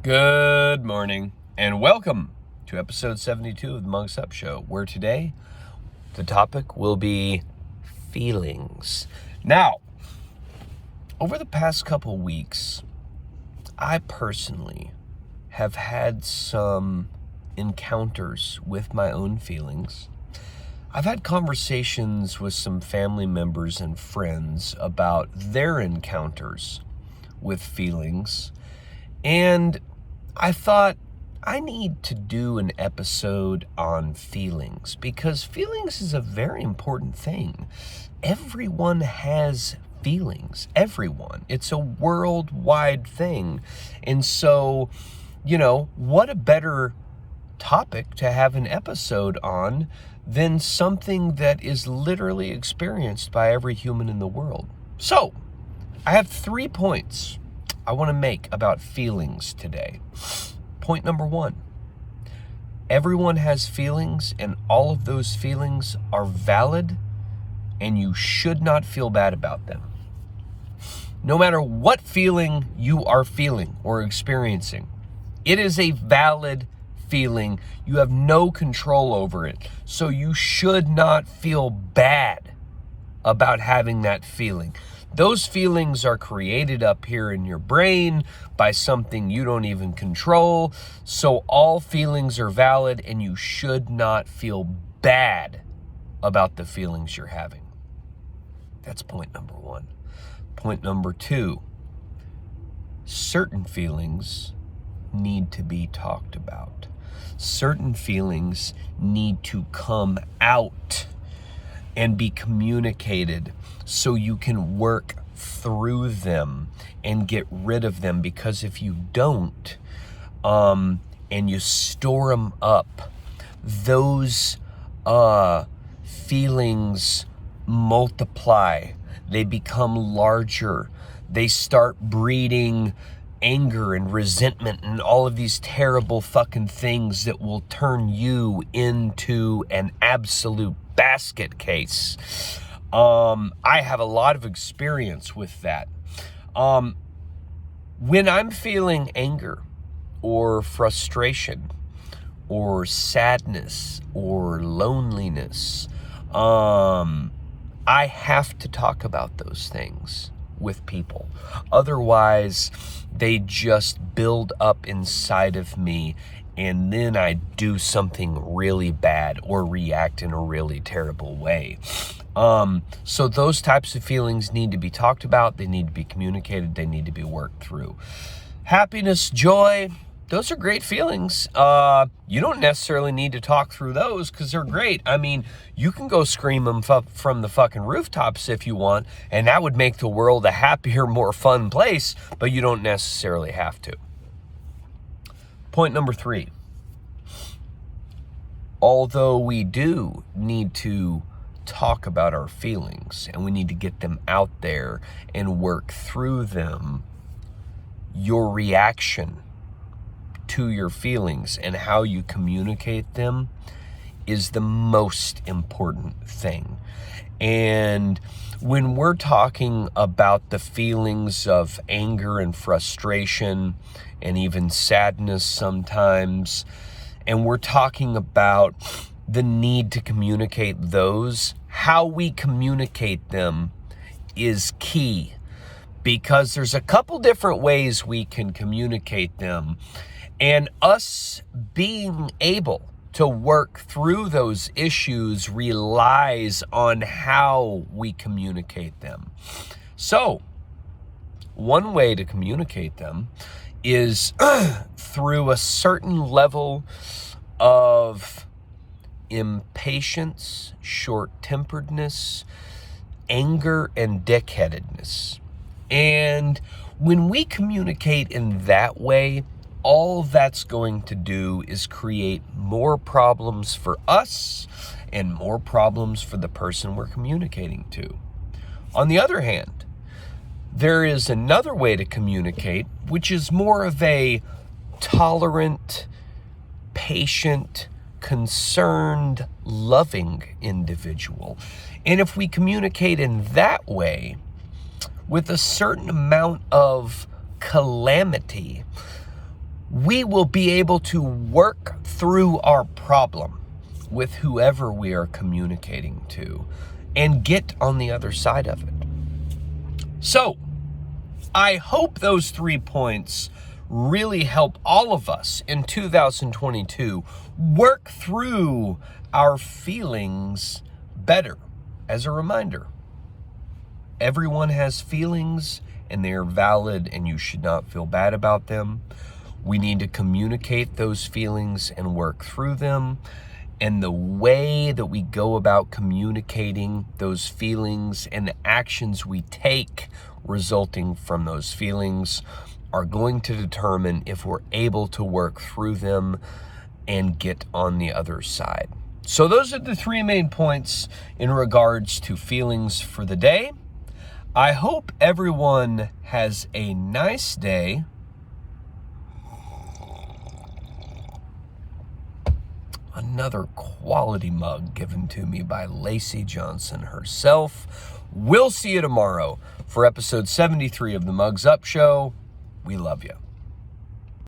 Good morning and welcome to episode 72 of the Mugs Up Show, where today the topic will be feelings. Now, over the past couple weeks, I personally have had some encounters with my own feelings. I've had conversations with some family members and friends about their encounters with feelings, and I thought I need to do an episode on feelings because feelings is a very important thing. Everyone has feelings. Everyone. It's a worldwide thing. And so, what a better topic to have an episode on than something that is literally experienced by every human in the world. So, I have 3 points I want to make about feelings today. Point number 1, everyone has feelings, and all of those feelings are valid, and you should not feel bad about them. No matter what feeling you are feeling or experiencing, it is a valid feeling. You have no control over it, so you should not feel bad about having that feeling. Those feelings are created up here in your brain by something you don't even control. So all feelings are valid, and you should not feel bad about the feelings you're having. That's point number 1. Point number 2, certain feelings need to be talked about. Certain feelings need to come out and be communicated so you can work through them and get rid of them, because if you don't, and you store them up, those feelings multiply, they become larger, they start breeding anger and resentment and all of these terrible fucking things that will turn you into an absolute basket case. I have a lot of experience with that. When I'm feeling anger or frustration or sadness or loneliness, I have to talk about those things with people. Otherwise, they just build up inside of me, and then I do something really bad or react in a really terrible way. So those types of feelings need to be talked about. They need to be communicated. They need to be worked through. Happiness, joy, those are great feelings. You don't necessarily need to talk through those because they're great. I mean, you can go scream them from the fucking rooftops if you want, and that would make the world a happier, more fun place, but you don't necessarily have to. Point number 3, although we do need to talk about our feelings and we need to get them out there and work through them, your reaction to your feelings and how you communicate them is the most important thing. And when we're talking about the feelings of anger and frustration and even sadness sometimes, and we're talking about the need to communicate those, how we communicate them is key, because there's a couple different ways we can communicate them, and us being able to work through those issues relies on how we communicate them. So, one way to communicate them is through a certain level of impatience, short-temperedness, anger, and dickheadedness. And when we communicate in that way, all that's going to do is create more problems for us and more problems for the person we're communicating to. On the other hand, there is another way to communicate, which is more of a tolerant, patient, concerned, loving individual. And if we communicate in that way, with a certain amount of calamity, we will be able to work through our problem with whoever we are communicating to and get on the other side of it. So, I hope those 3 points really help all of us in 2022 work through our feelings better. As a reminder, everyone has feelings and they are valid and you should not feel bad about them. We need to communicate those feelings and work through them. And the way that we go about communicating those feelings and the actions we take resulting from those feelings are going to determine if we're able to work through them and get on the other side. So those are the 3 main points in regards to feelings for the day. I hope everyone has a nice day. Another quality mug given to me by Lacey Johnson herself. We'll see you tomorrow for episode 73 of the Mugs Up Show. We love you.